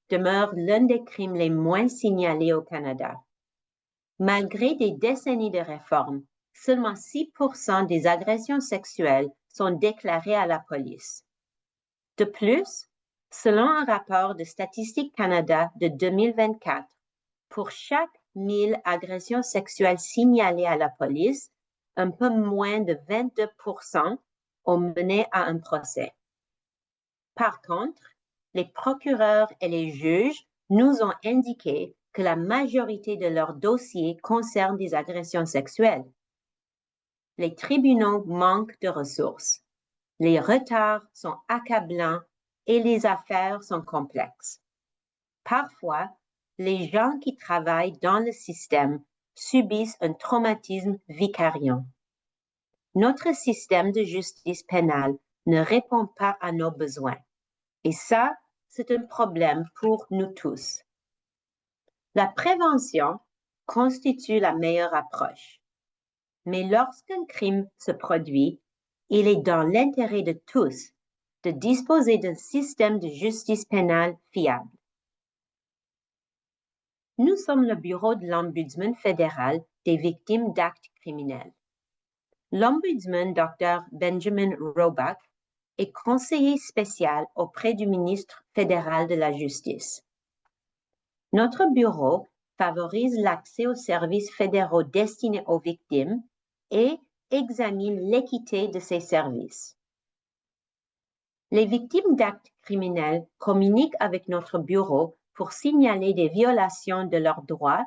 demeure l'un des crimes les moins signalés au Canada. Malgré des décennies de réformes, seulement 6% des agressions sexuelles sont déclarées à la police. De plus, selon un rapport de Statistique Canada de 2024, pour chaque 1000 agressions sexuelles signalées à la police, un peu moins de 22% ont mené à un procès. Par contre, les procureurs et les juges nous ont indiqué que la majorité de leurs dossiers concernent des agressions sexuelles. Les tribunaux manquent de ressources. Les retards sont accablants et les affaires sont complexes. Parfois, les gens qui travaillent dans le système subissent un traumatisme vicariant. Notre système de justice pénale ne répond pas à nos besoins. Et ça, c'est un problème pour nous tous. La prévention constitue la meilleure approche. Mais lorsqu'un crime se produit, il est dans l'intérêt de tous de disposer d'un système de justice pénale fiable. Nous sommes le bureau de l'Ombudsman fédéral des victimes d'actes criminels. L'Ombudsman, Dr. Benjamin Roback, est conseiller spécial auprès du ministre fédéral de la Justice. Notre bureau favorise l'accès aux services fédéraux destinés aux victimes et examine l'équité de ces services. Les victimes d'actes criminels communiquent avec notre bureau pour signaler des violations de leurs droits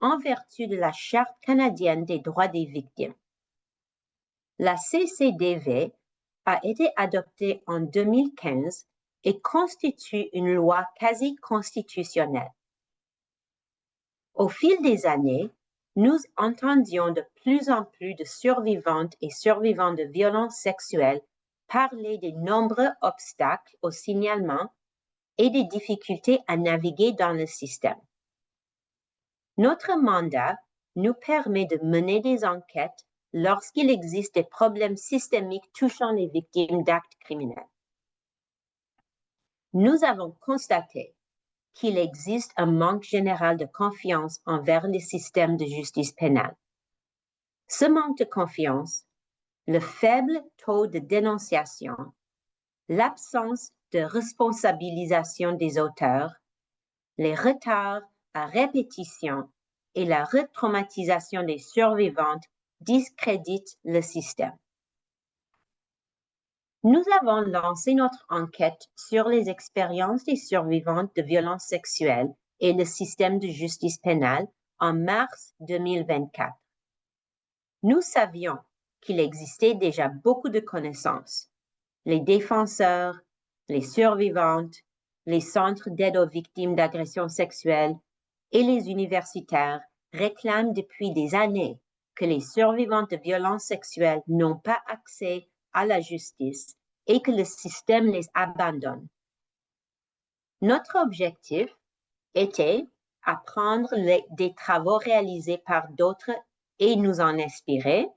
en vertu de la Charte canadienne des droits des victimes. La CCDV a été adoptée en 2015 et constitue une loi quasi constitutionnelle. Au fil des années, nous entendions de plus en plus de survivantes et survivants de violences sexuelles parler des nombreux obstacles au signalement et des difficultés à naviguer dans le système. Notre mandat nous permet de mener des enquêtes lorsqu'il existe des problèmes systémiques touchant les victimes d'actes criminels. Nous avons constaté qu'il existe un manque général de confiance envers le système de justice pénale. Ce manque de confiance, le faible taux de dénonciation, l'absence de responsabilisation des auteurs, les retards à répétition et la retraumatisation des survivantes discréditent le système. Nous avons lancé notre enquête sur les expériences des survivantes de violences sexuelles et le système de justice pénale en mars 2024. Nous savions qu'il existait déjà beaucoup de connaissances. Les défenseurs, les survivantes, les centres d'aide aux victimes d'agressions sexuelles et les universitaires réclament depuis des années que les survivantes de violences sexuelles n'ont pas accès à la justice et que le système les abandonne. Notre objectif était apprendre des travaux réalisés par d'autres et nous en inspirer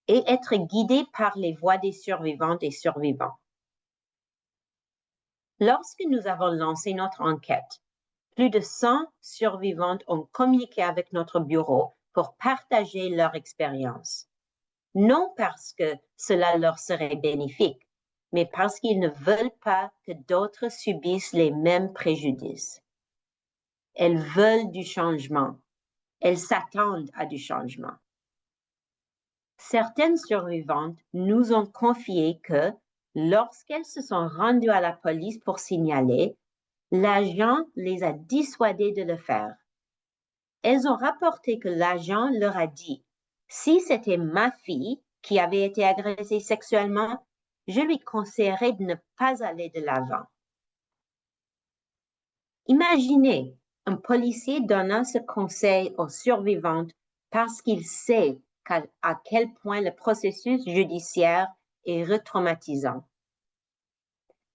et être guidés par les voix des survivantes et survivants. Lorsque nous avons lancé notre enquête, plus de 100 survivantes ont communiqué avec notre bureau pour partager leur expérience. Non parce que cela leur serait bénéfique, mais parce qu'ils ne veulent pas que d'autres subissent les mêmes préjudices. Elles veulent du changement. Elles s'attendent à du changement. Certaines survivantes nous ont confié que, lorsqu'elles se sont rendues à la police pour signaler, l'agent les a dissuadées de le faire. Elles ont rapporté que l'agent leur a dit « Si c'était ma fille qui avait été agressée sexuellement, je lui conseillerais de ne pas aller de l'avant. » Imaginez un policier donnant ce conseil aux survivantes parce qu'il sait à quel point le processus judiciaire est retraumatisant.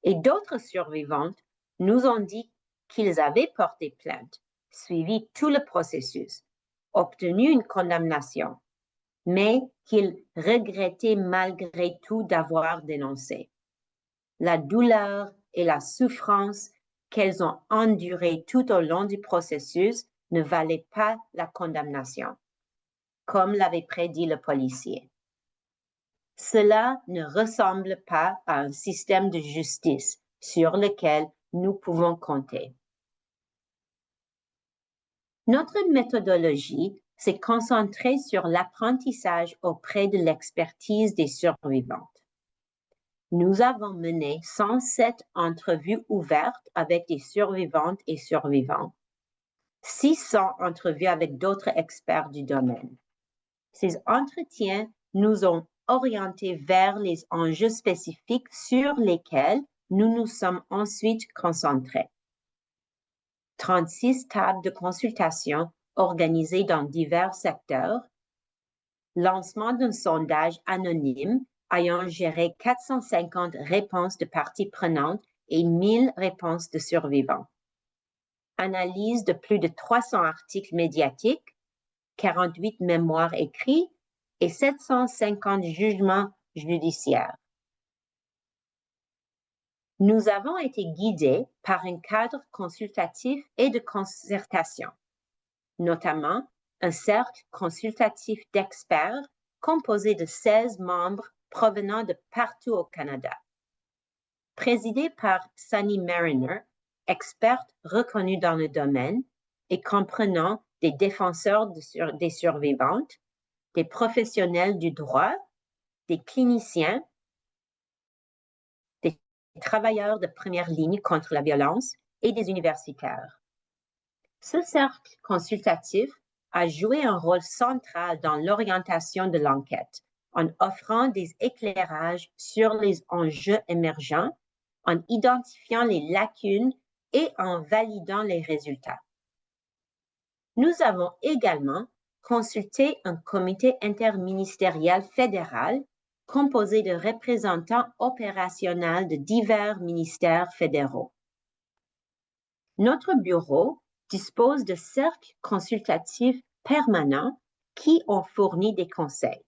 Et d'autres survivantes nous ont dit qu'ils avaient porté plainte, suivi tout le processus, obtenu une condamnation, mais qu'ils regrettaient malgré tout d'avoir dénoncé. La douleur et la souffrance qu'elles ont enduré tout au long du processus ne valait pas la condamnation, comme l'avait prédit le policier. Cela ne ressemble pas à un système de justice sur lequel nous pouvons compter. Notre méthodologie s'est concentrée sur l'apprentissage auprès de l'expertise des survivantes. Nous avons mené 107 entrevues ouvertes avec des survivantes et survivants, 600 entrevues avec d'autres experts du domaine. Ces entretiens nous ont orientés vers les enjeux spécifiques sur lesquels nous nous sommes ensuite concentrés. 36 tables de consultation organisées dans divers secteurs, lancement d'un sondage anonyme ayant géré 450 réponses de parties prenantes et 1000 réponses de survivants. Analyse de plus de 300 articles médiatiques, 48 mémoires écrits et 750 jugements judiciaires. Nous avons été guidés par un cadre consultatif et de concertation, notamment un cercle consultatif d'experts composé de 16 membres provenant de partout au Canada. Présidé par Sunny Mariner, experte reconnue dans le domaine et comprenant des défenseurs des survivantes, des professionnels du droit, des cliniciens, des travailleurs de première ligne contre la violence et des universitaires. Ce cercle consultatif a joué un rôle central dans l'orientation de l'enquête, en offrant des éclairages sur les enjeux émergents, en identifiant les lacunes et en validant les résultats. Nous avons également consulté un comité interministériel fédéral composé de représentants opérationnels de divers ministères fédéraux. Notre bureau dispose de cercles consultatifs permanents qui ont fourni des conseils.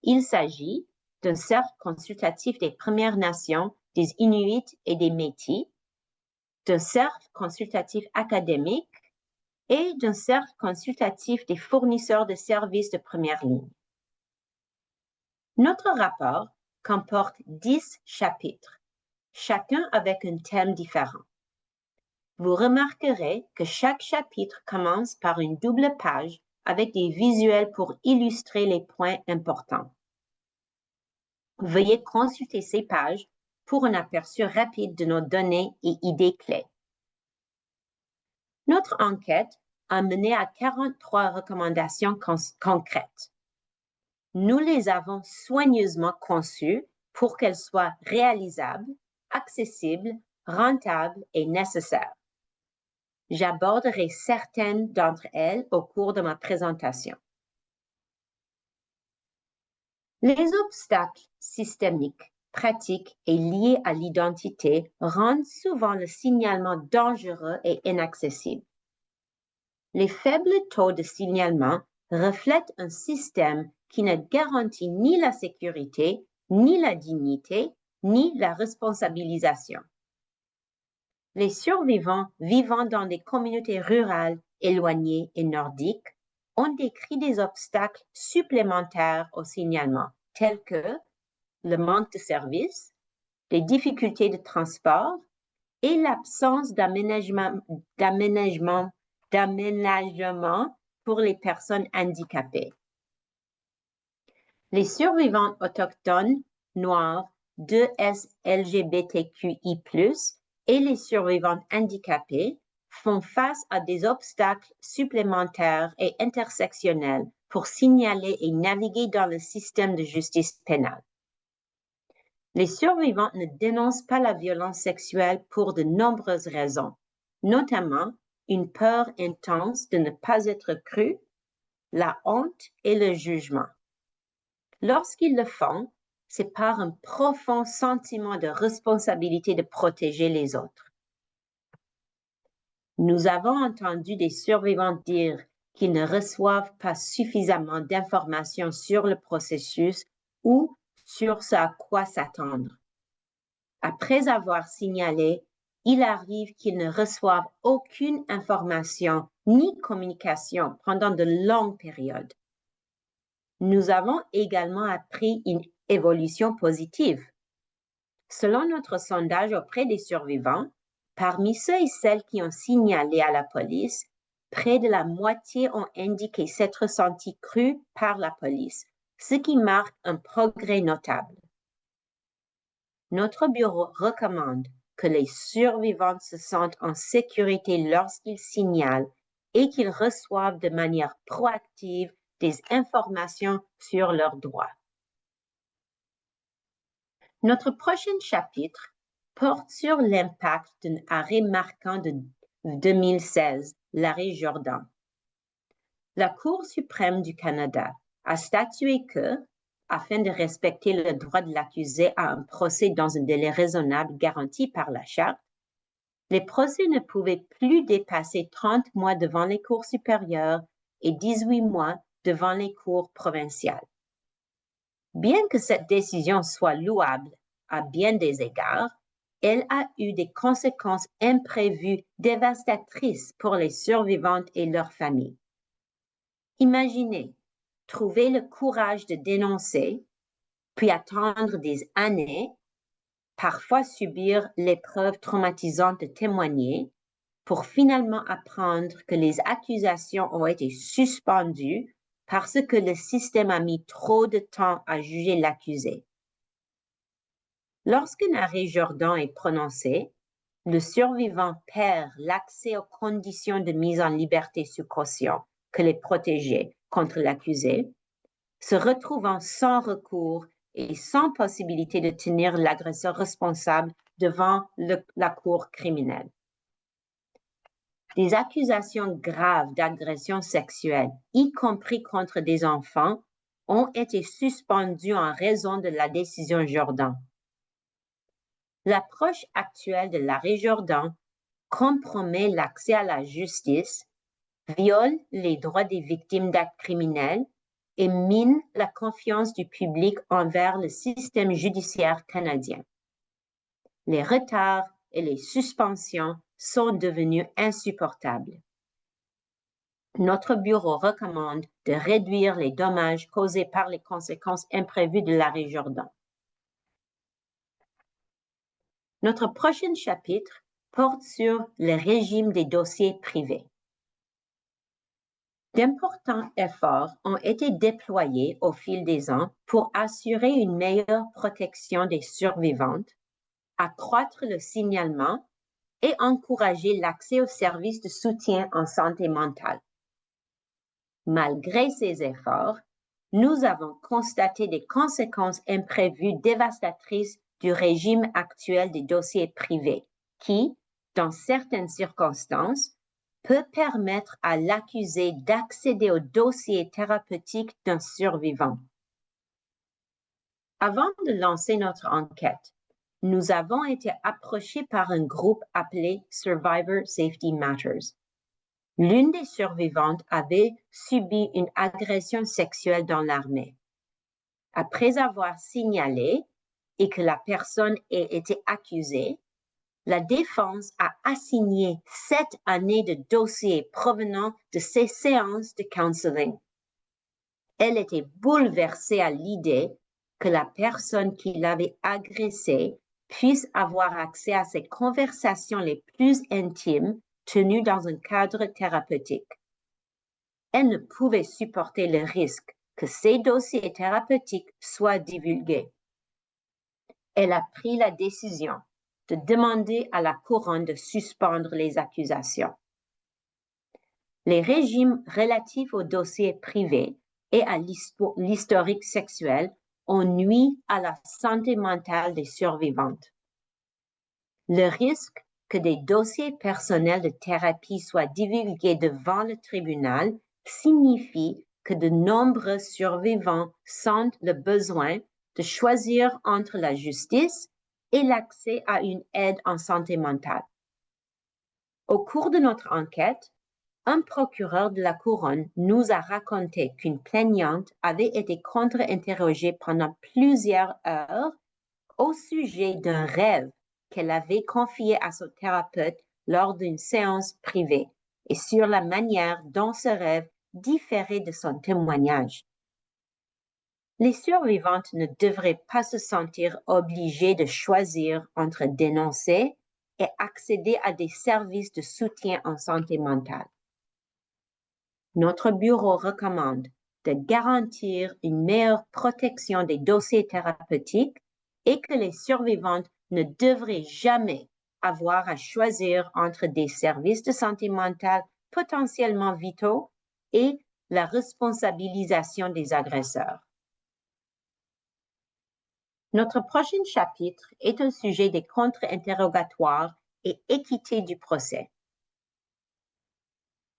Il s'agit d'un cercle consultatif des Premières Nations, des Inuits et des Métis, d'un cercle consultatif académique et d'un cercle consultatif des fournisseurs de services de première ligne. Notre rapport comporte 10 chapitres, chacun avec un thème différent. Vous remarquerez que chaque chapitre commence par une double page avec des visuels pour illustrer les points importants. Veuillez consulter ces pages pour un aperçu rapide de nos données et idées clés. Notre enquête a mené à 43 recommandations concrètes. Nous les avons soigneusement conçues pour qu'elles soient réalisables, accessibles, rentables et nécessaires. J'aborderai certaines d'entre elles au cours de ma présentation. Les obstacles systémiques, pratiques et liés à l'identité rendent souvent le signalement dangereux et inaccessible. Les faibles taux de signalement reflètent un système qui ne garantit ni la sécurité, ni la dignité, ni la responsabilisation. Les survivants vivant dans des communautés rurales, éloignées et nordiques ont décrit des obstacles supplémentaires au signalement, tels que le manque de services, les difficultés de transport et l'absence d'aménagement pour les personnes handicapées. Les survivants autochtones, noirs, 2S LGBTQI+, et les survivantes handicapées font face à des obstacles supplémentaires et intersectionnels pour signaler et naviguer dans le système de justice pénale. Les survivants ne dénoncent pas la violence sexuelle pour de nombreuses raisons, notamment une peur intense de ne pas être crus, la honte et le jugement. Lorsqu'ils le font, c'est par un profond sentiment de responsabilité de protéger les autres. Nous avons entendu des survivants dire qu'ils ne reçoivent pas suffisamment d'informations sur le processus ou sur ce à quoi s'attendre. Après avoir signalé, il arrive qu'ils ne reçoivent aucune information ni communication pendant de longues périodes. Nous avons également appris une évolution positive. Selon notre sondage auprès des survivants, parmi ceux et celles qui ont signalé à la police, près de la moitié ont indiqué s'être sentis crus par la police, ce qui marque un progrès notable. Notre bureau recommande que les survivants se sentent en sécurité lorsqu'ils signalent et qu'ils reçoivent de manière proactive des informations sur leurs droits. Notre prochain chapitre porte sur l'impact d'un arrêt marquant de 2016, l'arrêt Jordan. La Cour suprême du Canada a statué que, afin de respecter le droit de l'accusé à un procès dans un délai raisonnable garanti par la Charte, les procès ne pouvaient plus dépasser 30 mois devant les cours supérieures et 18 mois devant les cours provinciales. Bien que cette décision soit louable à bien des égards, elle a eu des conséquences imprévues dévastatrices pour les survivantes et leurs familles. Imaginez, trouver le courage de dénoncer, puis attendre des années, parfois subir l'épreuve traumatisante de témoigner, pour finalement apprendre que les accusations ont été suspendues parce que le système a mis trop de temps à juger l'accusé. Lorsqu'un arrêt Jordan est prononcé, le survivant perd l'accès aux conditions de mise en liberté sous caution que les protégeaient contre l'accusé, se retrouvant sans recours et sans possibilité de tenir l'agresseur responsable devant la cour criminelle. Des accusations graves d'agression sexuelle, y compris contre des enfants, ont été suspendues en raison de la décision Jordan. L'approche actuelle de l'arrêt Jordan compromet l'accès à la justice, viole les droits des victimes d'actes criminels et mine la confiance du public envers le système judiciaire canadien. Les retards et les suspensions sont devenus insupportables. Notre bureau recommande de réduire les dommages causés par les conséquences imprévues de l'arrêt Jordan. Notre prochain chapitre porte sur le régime des dossiers privés. D'importants efforts ont été déployés au fil des ans pour assurer une meilleure protection des survivantes, accroître le signalement et encourager l'accès aux services de soutien en santé mentale. Malgré ces efforts, nous avons constaté des conséquences imprévues dévastatrices du régime actuel des dossiers privés qui, dans certaines circonstances, peut permettre à l'accusé d'accéder au dossier thérapeutique d'un survivant. Avant de lancer notre enquête, nous avons été approchés par un groupe appelé Survivor Safety Matters. L'une des survivantes avait subi une agression sexuelle dans l'armée. Après avoir signalé et que la personne ait été accusée, la défense a assigné 7 années de dossiers provenant de ces séances de counseling. Elle était bouleversée à l'idée que la personne qui l'avait agressée puisse avoir accès à ses conversations les plus intimes tenues dans un cadre thérapeutique. Elle ne pouvait supporter le risque que ces dossiers thérapeutiques soient divulgués. Elle a pris la décision de demander à la couronne de suspendre les accusations. Les régimes relatifs aux dossiers privés et à l'historique sexuel ont nui à la santé mentale des survivantes. Le risque que des dossiers personnels de thérapie soient divulgués devant le tribunal signifie que de nombreux survivants sentent le besoin de choisir entre la justice et l'accès à une aide en santé mentale. Au cours de notre enquête, un procureur de la couronne nous a raconté qu'une plaignante avait été contre-interrogée pendant plusieurs heures au sujet d'un rêve qu'elle avait confié à son thérapeute lors d'une séance privée et sur la manière dont ce rêve différait de son témoignage. Les survivantes ne devraient pas se sentir obligées de choisir entre dénoncer et accéder à des services de soutien en santé mentale. Notre bureau recommande de garantir une meilleure protection des dossiers thérapeutiques et que les survivantes ne devraient jamais avoir à choisir entre des services de santé mentale potentiellement vitaux et la responsabilisation des agresseurs. Notre prochain chapitre est au sujet des contre-interrogatoires et équité du procès.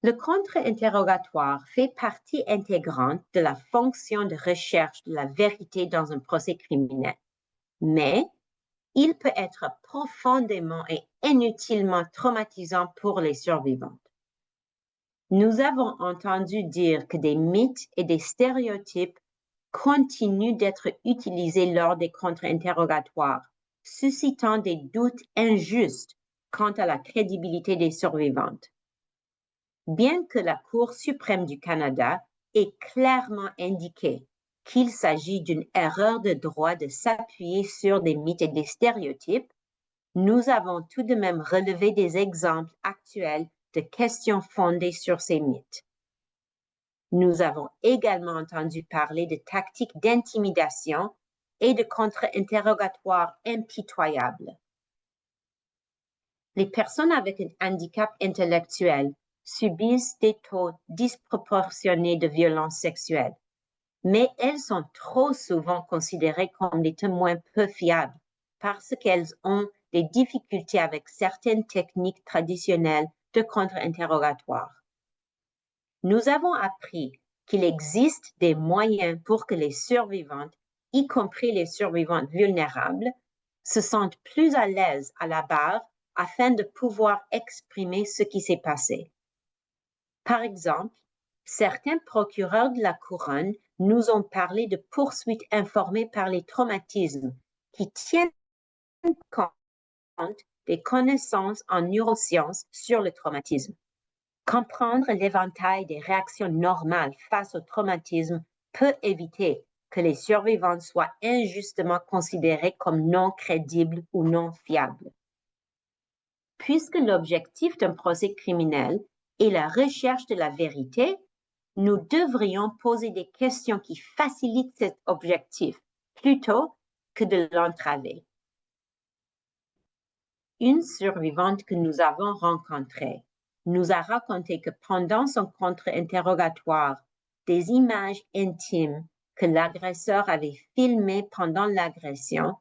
Le contre-interrogatoire fait partie intégrante de la fonction de recherche de la vérité dans un procès criminel, mais il peut être profondément et inutilement traumatisant pour les survivantes. Nous avons entendu dire que des mythes et des stéréotypes continuent d'être utilisés lors des contre-interrogatoires, suscitant des doutes injustes quant à la crédibilité des survivantes. Bien que la Cour suprême du Canada ait clairement indiqué qu'il s'agit d'une erreur de droit de s'appuyer sur des mythes et des stéréotypes, nous avons tout de même relevé des exemples actuels de questions fondées sur ces mythes. Nous avons également entendu parler de tactiques d'intimidation et de contre-interrogatoires impitoyables. Les personnes avec un handicap intellectuel subissent des taux disproportionnés de violences sexuelles, mais elles sont trop souvent considérées comme des témoins peu fiables parce qu'elles ont des difficultés avec certaines techniques traditionnelles de contre-interrogatoire. Nous avons appris qu'il existe des moyens pour que les survivantes, y compris les survivantes vulnérables, se sentent plus à l'aise à la barre afin de pouvoir exprimer ce qui s'est passé. Par exemple, certains procureurs de la Couronne nous ont parlé de poursuites informées par les traumatismes qui tiennent compte des connaissances en neurosciences sur le traumatisme. Comprendre l'éventail des réactions normales face au traumatisme peut éviter que les survivantes soient injustement considérées comme non crédibles ou non fiables. Puisque l'objectif d'un procès criminel est la recherche de la vérité, nous devrions poser des questions qui facilitent cet objectif plutôt que de l'entraver. Une survivante que nous avons rencontrée nous a raconté que pendant son contre-interrogatoire, des images intimes que l'agresseur avait filmées pendant l'agression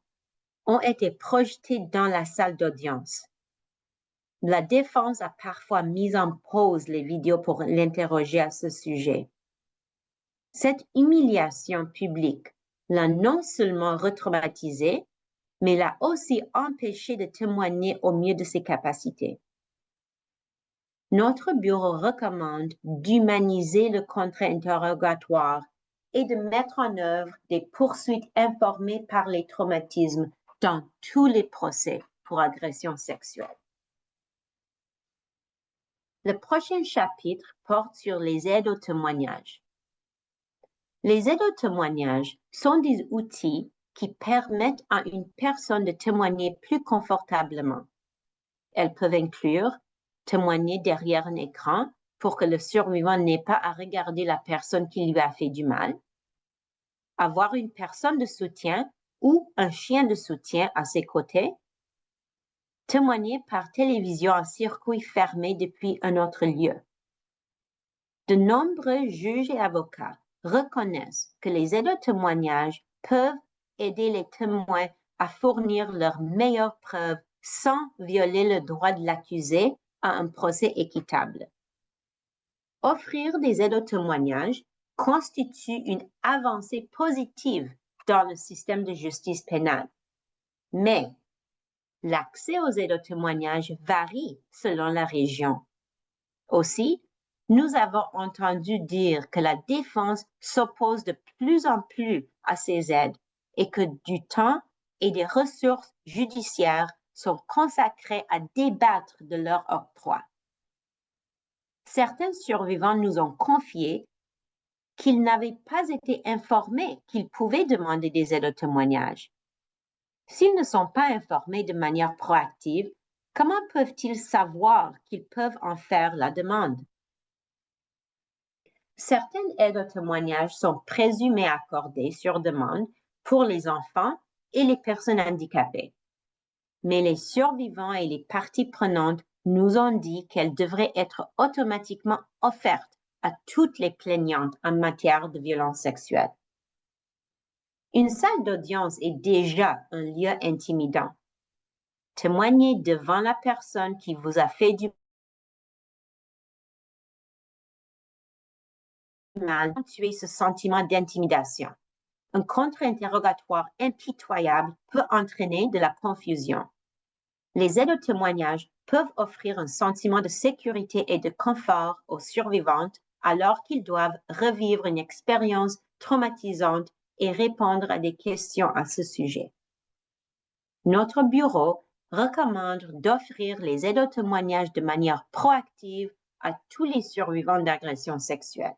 ont été projetées dans la salle d'audience. La défense a parfois mis en pause les vidéos pour l'interroger à ce sujet. Cette humiliation publique l'a non seulement retraumatisée, mais l'a aussi empêché de témoigner au mieux de ses capacités. Notre bureau recommande d'humaniser le contre-interrogatoire et de mettre en œuvre des poursuites informées par les traumatismes dans tous les procès pour agression sexuelle. Le prochain chapitre porte sur les aides au témoignage. Les aides au témoignage sont des outils qui permettent à une personne de témoigner plus confortablement. Elles peuvent inclure témoigner derrière un écran pour que le survivant n'ait pas à regarder la personne qui lui a fait du mal, avoir une personne de soutien ou un chien de soutien à ses côtés, témoigner par télévision en circuit fermé depuis un autre lieu. De nombreux juges et avocats reconnaissent que les aides au témoignage peuvent aider les témoins à fournir leurs meilleures preuves sans violer le droit de l'accusé à un procès équitable. Offrir des aides au témoignage constitue une avancée positive dans le système de justice pénale. Mais l'accès aux aides au témoignage varie selon la région. Aussi, nous avons entendu dire que la défense s'oppose de plus en plus à ces aides et que du temps et des ressources judiciaires sont consacrés à débattre de leur octroi. Certains survivants nous ont confié qu'ils n'avaient pas été informés qu'ils pouvaient demander des aides au témoignage. S'ils ne sont pas informés de manière proactive, comment peuvent-ils savoir qu'ils peuvent en faire la demande? Certaines aides au témoignage sont présumées accordées sur demande pour les enfants et les personnes handicapées. Mais les survivants et les parties prenantes nous ont dit qu'elles devraient être automatiquement offertes à toutes les plaignantes en matière de violence sexuelle. Une salle d'audience est déjà un lieu intimidant. Témoigner devant la personne qui vous a fait du mal, tuer ce sentiment d'intimidation. Un contre-interrogatoire impitoyable peut entraîner de la confusion. Les aides au témoignage peuvent offrir un sentiment de sécurité et de confort aux survivantes alors qu'ils doivent revivre une expérience traumatisante et répondre à des questions à ce sujet. Notre bureau recommande d'offrir les aides au témoignage de manière proactive à tous les survivants d'agressions sexuelles.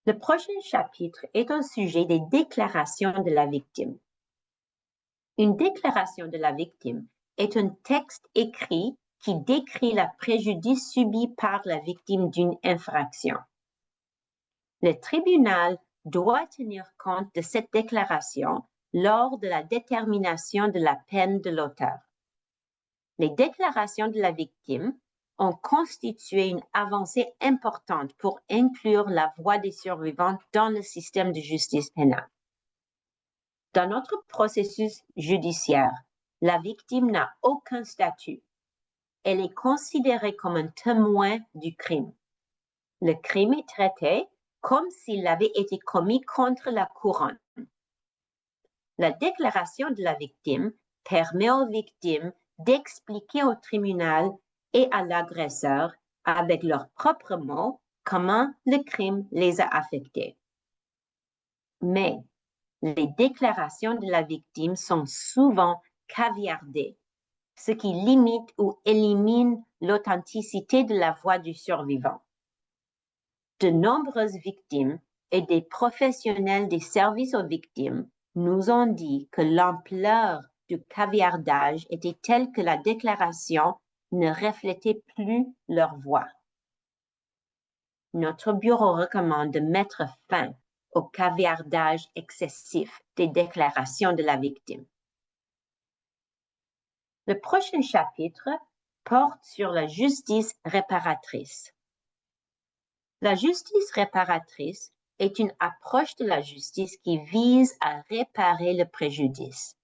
Le prochain chapitre est au sujet des déclarations de la victime. Une déclaration de la victime est un texte écrit qui décrit le préjudice subi par la victime d'une infraction. Le tribunal doit tenir compte de cette déclaration lors de la détermination de la peine de l'auteur. Les déclarations de la victime ont constitué une avancée importante pour inclure la voix des survivants dans le système de justice pénale. Dans notre processus judiciaire, la victime n'a aucun statut. Elle est considérée comme un témoin du crime. Le crime est traité comme s'il avait été commis contre la couronne. La déclaration de la victime permet aux victimes d'expliquer au tribunal et à l'agresseur, avec leurs propres mots, comment le crime les a affectés. Mais les déclarations de la victime sont souvent caviardées, ce qui limite ou élimine l'authenticité de la voix du survivant. De nombreuses victimes et des professionnels des services aux victimes nous ont dit que l'ampleur du caviardage était telle que la déclaration ne reflétait plus leur voix. Notre bureau recommande de mettre fin au caviardage excessif des déclarations de la victime. Le prochain chapitre porte sur la justice réparatrice. La justice réparatrice est une approche de la justice qui vise à réparer le préjudice.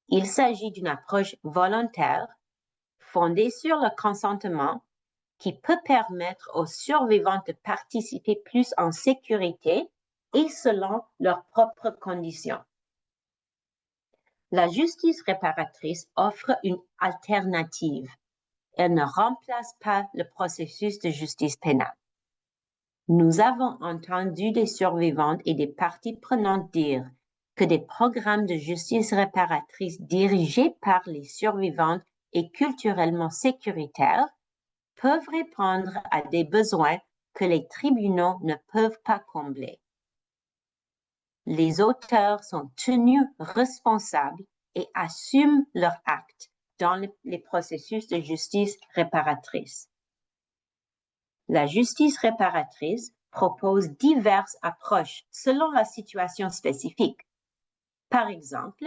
Il s'agit d'une approche volontaire, fondée sur le consentement, qui peut permettre aux survivants de participer plus en sécurité et selon leurs propres conditions. La justice réparatrice offre une alternative. Elle ne remplace pas le processus de justice pénale. Nous avons entendu des survivantes et des parties prenantes dire que des programmes de justice réparatrice dirigés par les survivantes et culturellement sécuritaires peuvent répondre à des besoins que les tribunaux ne peuvent pas combler. Les auteurs sont tenus responsables et assument leurs actes dans les processus de justice réparatrice. La justice réparatrice propose diverses approches selon la situation spécifique. Par exemple,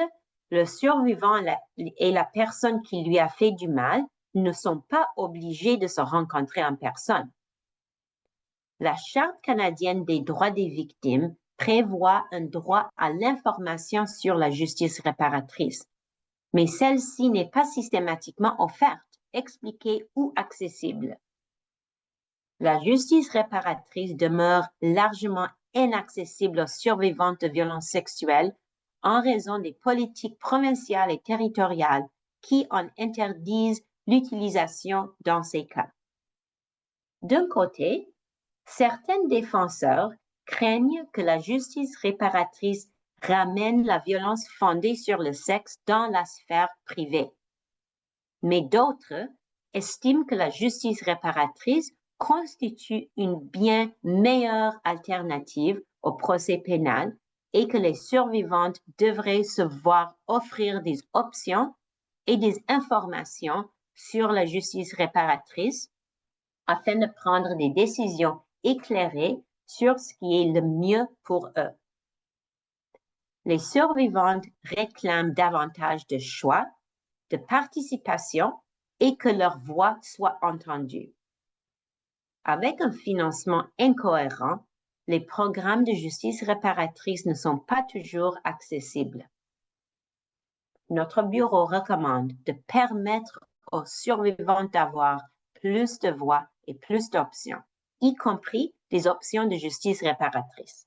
le survivant et la personne qui lui a fait du mal ne sont pas obligés de se rencontrer en personne. La Charte canadienne des droits des victimes prévoit un droit à l'information sur la justice réparatrice, mais celle-ci n'est pas systématiquement offerte, expliquée ou accessible. La justice réparatrice demeure largement inaccessible aux survivantes de violences sexuelles en raison des politiques provinciales et territoriales qui en interdisent l'utilisation dans ces cas. D'un côté, certains défenseurs craignent que la justice réparatrice ramènent la violence fondée sur le sexe dans la sphère privée. Mais d'autres estiment que la justice réparatrice constitue une bien meilleure alternative au procès pénal et que les survivantes devraient se voir offrir des options et des informations sur la justice réparatrice afin de prendre des décisions éclairées sur ce qui est le mieux pour eux. Les survivantes réclament davantage de choix, de participation et que leur voix soit entendue. Avec un financement incohérent, les programmes de justice réparatrice ne sont pas toujours accessibles. Notre bureau recommande de permettre aux survivants d'avoir plus de voix et plus d'options, y compris des options de justice réparatrice.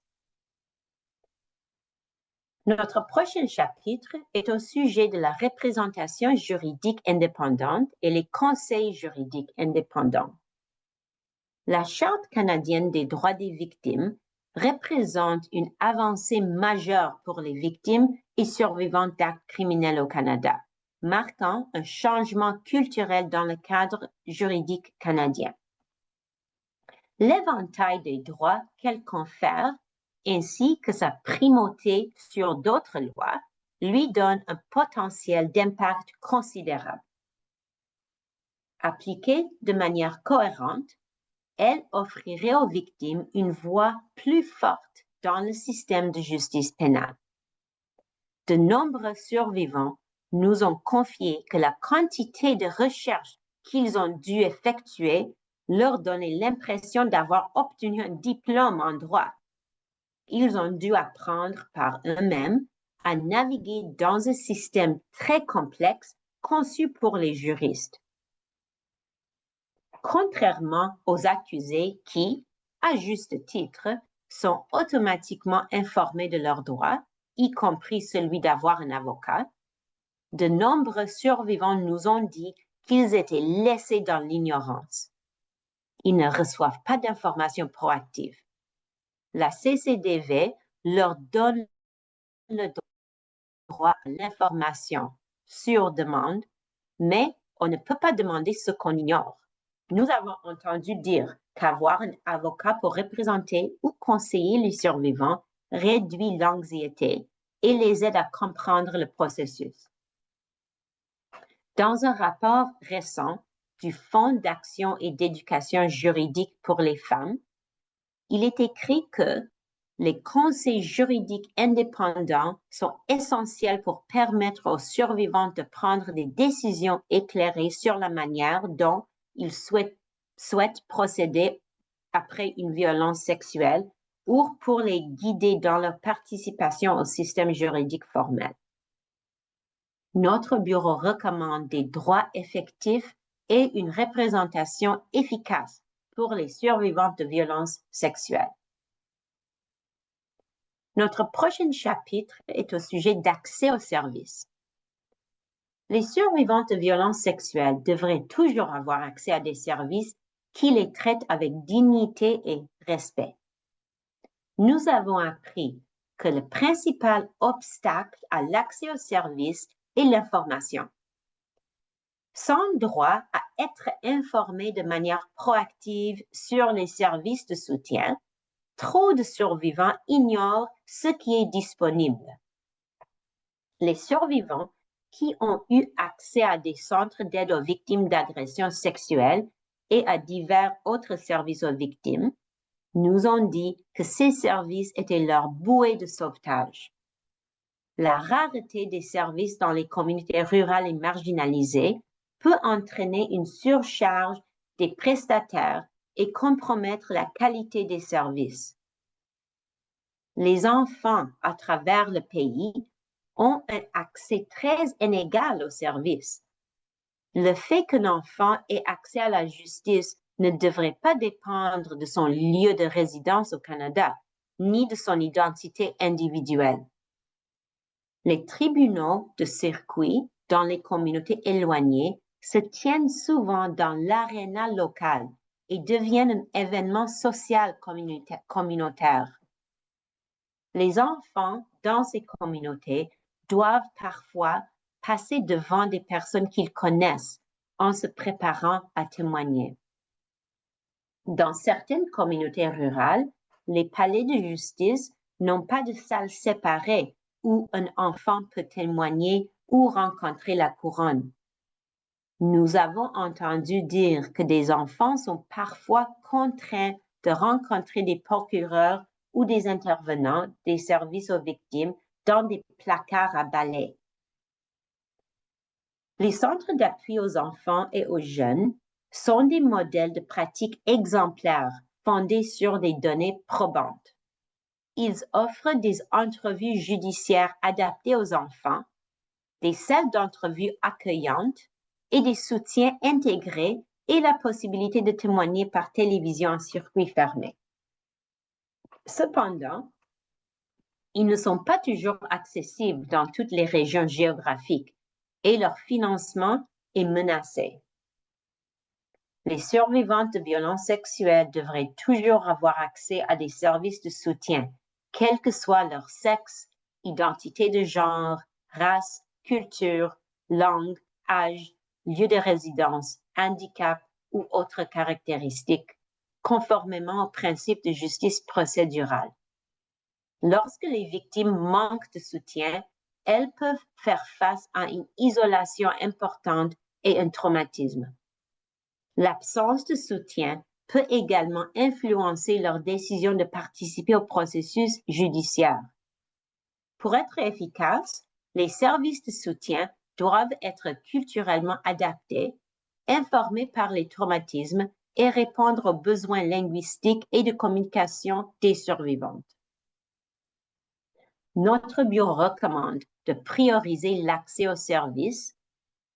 Notre prochain chapitre est au sujet de la représentation juridique indépendante et les conseils juridiques indépendants. La Charte canadienne des droits des victimes représente une avancée majeure pour les victimes et survivantes d'actes criminels au Canada, marquant un changement culturel dans le cadre juridique canadien. L'éventail des droits qu'elle confère ainsi que sa primauté sur d'autres lois, lui donne un potentiel d'impact considérable. Appliquée de manière cohérente, elle offrirait aux victimes une voix plus forte dans le système de justice pénale. De nombreux survivants nous ont confié que la quantité de recherches qu'ils ont dû effectuer leur donnait l'impression d'avoir obtenu un diplôme en droit. Ils ont dû apprendre par eux-mêmes à naviguer dans un système très complexe conçu pour les juristes. Contrairement aux accusés qui, à juste titre, sont automatiquement informés de leurs droits, y compris celui d'avoir un avocat, de nombreux survivants nous ont dit qu'ils étaient laissés dans l'ignorance. Ils ne reçoivent pas d'informations proactives. La CCDV leur donne le droit à l'information sur demande, mais on ne peut pas demander ce qu'on ignore. Nous avons entendu dire qu'avoir un avocat pour représenter ou conseiller les survivants réduit l'anxiété et les aide à comprendre le processus. Dans un rapport récent du Fonds d'action et d'éducation juridique pour les femmes, il est écrit que les conseils juridiques indépendants sont essentiels pour permettre aux survivants de prendre des décisions éclairées sur la manière dont ils souhaitent procéder après une violence sexuelle ou pour les guider dans leur participation au système juridique formel. Notre bureau recommande des droits effectifs et une représentation efficace pour les survivantes de violences sexuelles. Notre prochain chapitre est au sujet d'accès aux services. Les survivantes de violences sexuelles devraient toujours avoir accès à des services qui les traitent avec dignité et respect. Nous avons appris que le principal obstacle à l'accès aux services est l'information. Sans droit à être informé de manière proactive sur les services de soutien, trop de survivants ignorent ce qui est disponible. Les survivants qui ont eu accès à des centres d'aide aux victimes d'agressions sexuelles et à divers autres services aux victimes nous ont dit que ces services étaient leur bouée de sauvetage. La rareté des services dans les communautés rurales et marginalisées peut entraîner une surcharge des prestataires et compromettre la qualité des services. Les enfants à travers le pays ont un accès très inégal aux services. Le fait qu'un enfant ait accès à la justice ne devrait pas dépendre de son lieu de résidence au Canada, ni de son identité individuelle. Les tribunaux de circuit dans les communautés éloignées se tiennent souvent dans l'aréna locale et deviennent un événement social communautaire. Les enfants dans ces communautés doivent parfois passer devant des personnes qu'ils connaissent en se préparant à témoigner. Dans certaines communautés rurales, les palais de justice n'ont pas de salle séparée où un enfant peut témoigner ou rencontrer la couronne. Nous avons entendu dire que des enfants sont parfois contraints de rencontrer des procureurs ou des intervenants des services aux victimes dans des placards à balai. Les centres d'appui aux enfants et aux jeunes sont des modèles de pratique exemplaires fondés sur des données probantes. Ils offrent des entrevues judiciaires adaptées aux enfants, des salles d'entrevues accueillantes et des soutiens intégrés et la possibilité de témoigner par télévision en circuit fermé. Cependant, ils ne sont pas toujours accessibles dans toutes les régions géographiques et leur financement est menacé. Les survivantes de violences sexuelles devraient toujours avoir accès à des services de soutien, quel que soit leur sexe, identité de genre, race, culture, langue, âge, lieu de résidence, handicap ou autres caractéristiques, conformément au principe de justice procédurale. Lorsque les victimes manquent de soutien, elles peuvent faire face à une isolation importante et un traumatisme. L'absence de soutien peut également influencer leur décision de participer au processus judiciaire. Pour être efficaces, les services de soutien doivent être culturellement adaptés, informés par les traumatismes et répondre aux besoins linguistiques et de communication des survivantes. Notre bureau recommande de prioriser l'accès aux services,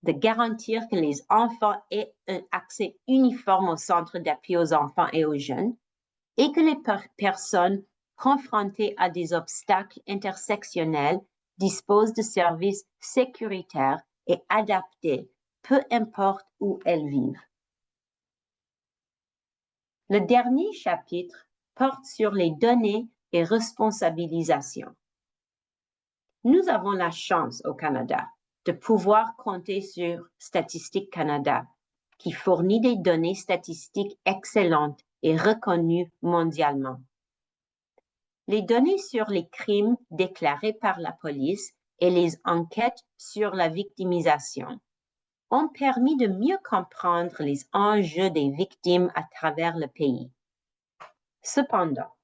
de garantir que les enfants aient un accès uniforme au centre d'appui aux enfants et aux jeunes et que les personnes confrontées à des obstacles intersectionnels disposent de services sécuritaires et adaptés, peu importe où elles vivent. Le dernier chapitre porte sur les données et responsabilisation. Nous avons la chance au Canada de pouvoir compter sur Statistique Canada, qui fournit des données statistiques excellentes et reconnues mondialement. Les données sur les crimes déclarés par la police et les enquêtes sur la victimisation ont permis de mieux comprendre les enjeux des victimes à travers le pays. Cependant,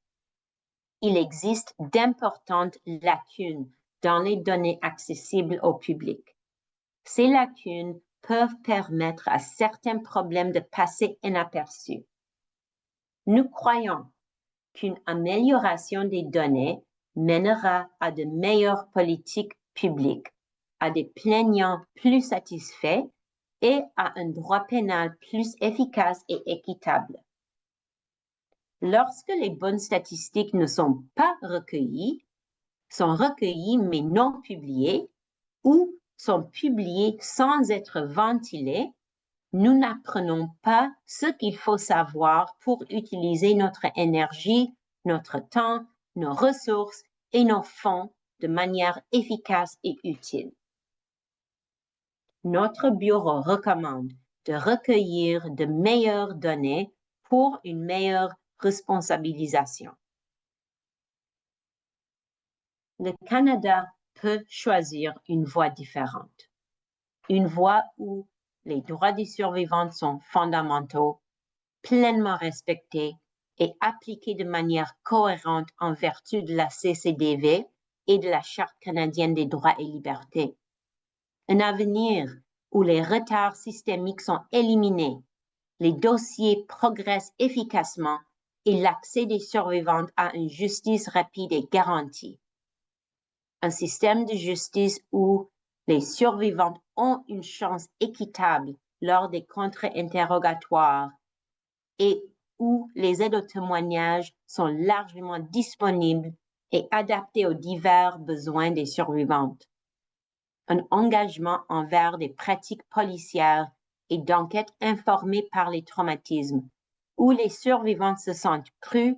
il existe d'importantes lacunes dans les données accessibles au public. Ces lacunes peuvent permettre à certains problèmes de passer inaperçus. Nous croyons qu'une amélioration des données mènera à de meilleures politiques publiques, à des plaignants plus satisfaits et à un droit pénal plus efficace et équitable. Lorsque les bonnes statistiques ne sont pas recueillies, sont recueillies mais non publiées ou sont publiées sans être ventilées, nous n'apprenons pas ce qu'il faut savoir pour utiliser notre énergie, notre temps, nos ressources et nos fonds de manière efficace et utile. Notre bureau recommande de recueillir de meilleures données pour une meilleure responsabilisation. Le Canada peut choisir une voie différente, une voie où les droits des survivantes sont fondamentaux, pleinement respectés et appliqués de manière cohérente en vertu de la CCDV et de la Charte canadienne des droits et libertés. Un avenir où les retards systémiques sont éliminés, les dossiers progressent efficacement et l'accès des survivantes à une justice rapide est garanti. Un système de justice où les survivantes ont une chance équitable lors des contre-interrogatoires et où les aides au témoignage sont largement disponibles et adaptées aux divers besoins des survivantes. Un engagement envers des pratiques policières et d'enquêtes informées par les traumatismes, où les survivantes se sentent crues,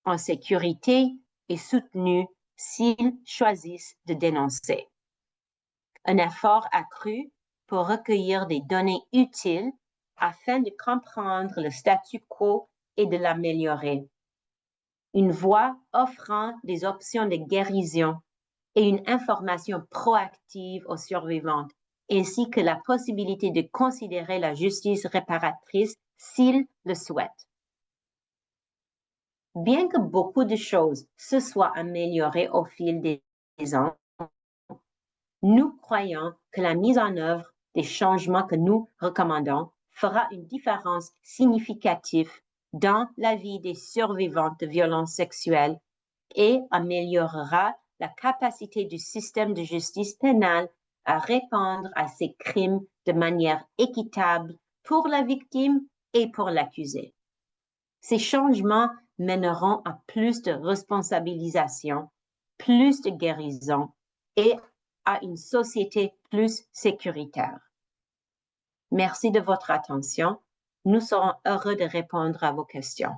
en sécurité et soutenues s'ils choisissent de dénoncer. Un effort accru pour recueillir des données utiles afin de comprendre le statu quo et de l'améliorer. Une voie offrant des options de guérison et une information proactive aux survivantes, ainsi que la possibilité de considérer la justice réparatrice s'ils le souhaitent. Bien que beaucoup de choses se soient améliorées au fil des ans, nous croyons que la mise en œuvre des changements que nous recommandons fera une différence significative dans la vie des survivantes de violences sexuelles et améliorera la capacité du système de justice pénale à répondre à ces crimes de manière équitable pour la victime et pour l'accusé. Ces changements mèneront à plus de responsabilisation, plus de guérison et à une société plus sécuritaire. Merci de votre attention. Nous serons heureux de répondre à vos questions.